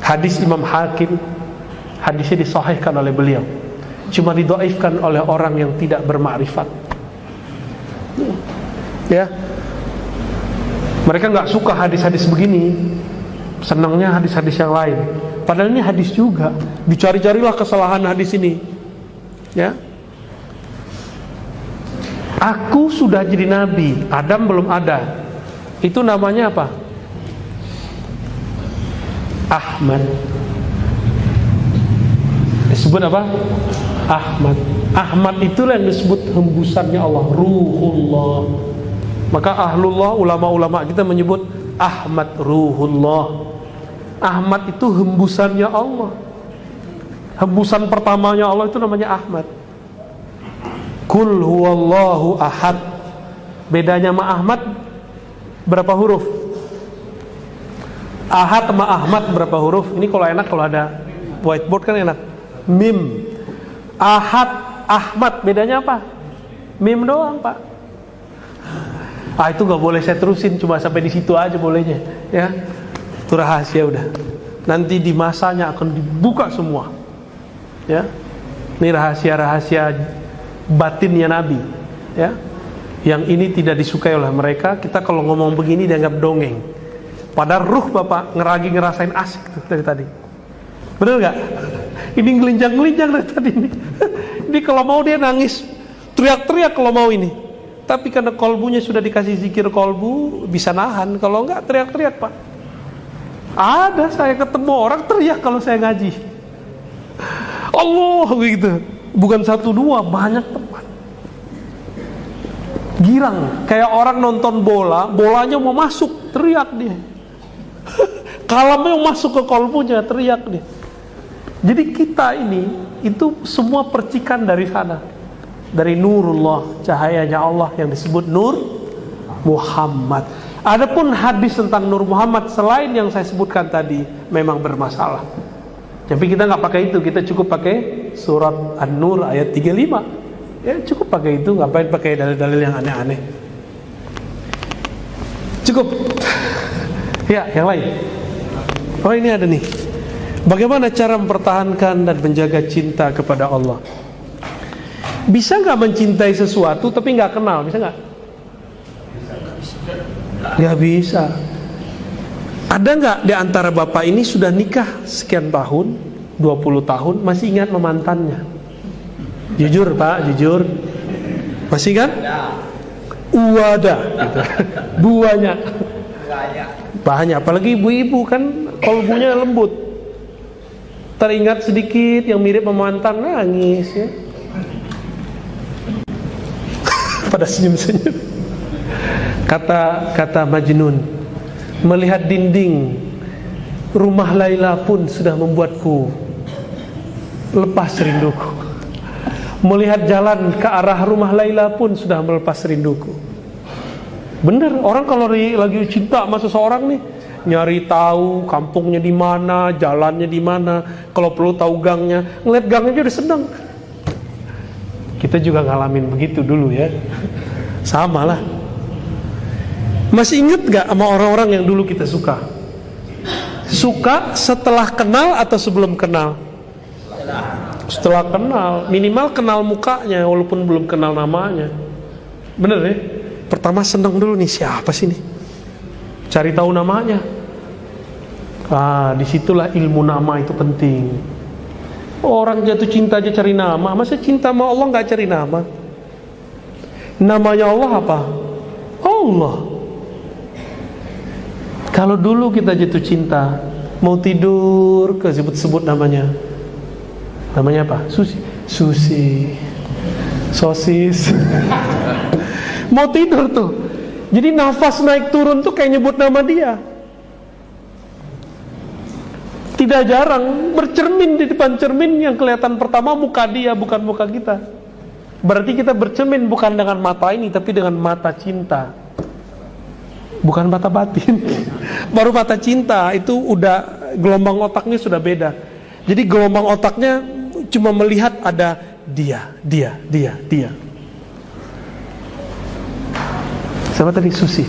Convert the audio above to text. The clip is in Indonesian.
Hadis Imam Hakim, hadisnya disahihkan oleh beliau, cuma didhaifkan oleh orang yang tidak bermakrifat. Ya, mereka nggak suka hadis-hadis begini, senangnya hadis-hadis yang lain. Padahal ini hadis juga. Dicari-carilah kesalahan hadis ini. Ya, aku sudah jadi nabi, Adam belum ada. Itu namanya apa? Ahmad. Disebut apa? Ahmad. Ahmad itulah yang disebut hembusannya Allah, Ruhullah. Maka ahlullah, ulama-ulama kita menyebut Ahmad Ruhullah. Ahmad itu hembusannya Allah. Hembusan pertamanya Allah itu namanya Ahmad. Kul huwallahu ahad. Bedanya sama Ahmad berapa huruf? Ahad sama Ahmad berapa huruf? Ini kalau enak, kalau ada whiteboard kan enak. Mim. Ahad, Ahmad, bedanya apa? Mim doang, Pak. Itu gak boleh saya terusin, cuma sampai di situ aja bolehnya. Ya, itu rahasia udah. Nanti di masanya akan dibuka semua. Ya, ini rahasia-rahasia batinnya Nabi. Ya, yang ini tidak disukai oleh mereka. Kita kalau ngomong begini dianggap dongeng. Padahal ruh Bapak ngerasain asik tuh dari tadi. Bener gak? Ini ngelinjang-ngelinjang dari tadi ini. Ini kalau mau dia nangis, teriak-teriak kalau mau ini. Tapi karena kolbunya sudah dikasih zikir kolbu, bisa nahan. Kalau enggak teriak-teriak Pak. Ada saya ketemu orang teriak kalau saya ngaji. Allah begitu. Bukan satu dua, banyak tempat. Girang. Kayak orang nonton bola, bolanya mau masuk, teriak dia. Kalamnya yang masuk ke kolbunya, teriak dia. Jadi kita ini itu semua percikan dari sana, dari nurullah, cahayanya Allah yang disebut Nur Muhammad. Adapun hadis tentang Nur Muhammad selain yang saya sebutkan tadi memang bermasalah. Tapi kita nggak pakai itu, kita cukup pakai surat An-Nur ayat 35. Ya cukup pakai itu, ngapain pakai dalil-dalil yang aneh-aneh. Cukup. Ya, yang lain. Oh ini ada nih. Bagaimana cara mempertahankan dan menjaga cinta kepada Allah? Bisa nggak mencintai sesuatu tapi nggak kenal? Bisa nggak? Nggak bisa. Ada nggak di antara bapak ini sudah nikah sekian tahun, 20 tahun, masih ingat mantannya? Jujur Pak, jujur. Masih kan? Uada gitu. Banyak. Banyak, apalagi ibu-ibu kan kolbunya lembut. Teringat sedikit yang mirip sama mantan, nangis ya. Pada senyum-senyum. Kata Majnun, melihat dinding rumah Laila pun sudah membuatku lepas rinduku. Melihat jalan ke arah rumah Laila pun sudah melepas rinduku. Bener, orang kalau lagi cinta sama seseorang nih, nyari tahu kampungnya di mana, jalannya di mana, kalau perlu tahu gangnya, ngeliat gangnya aja udah seneng. Kita juga ngalamin begitu dulu ya. Sama lah. Masih inget gak sama orang-orang yang dulu kita suka? Suka setelah kenal atau sebelum kenal? Setelah kenal, minimal kenal mukanya walaupun belum kenal namanya. Bener ya? Pertama seneng dulu nih, siapa sih nih? Cari tahu namanya. Disitulah ilmu nama itu penting. Orang jatuh cinta aja cari nama, masa cinta sama Allah nggak cari nama? Namanya Allah apa? Allah. Kalau dulu kita jatuh cinta, mau tidur ke sebut-sebut namanya. Namanya apa? Susi, sosis. Mau tidur tuh. Jadi nafas naik turun tuh kayak nyebut nama dia. Tidak jarang bercermin di depan cermin yang kelihatan pertama muka dia, bukan muka kita. Berarti kita bercermin bukan dengan mata ini, tapi dengan mata cinta. Bukan mata batin. Baru mata cinta itu udah gelombang otaknya sudah beda. Jadi gelombang otaknya cuma melihat ada dia. Siapa tadi? Susi.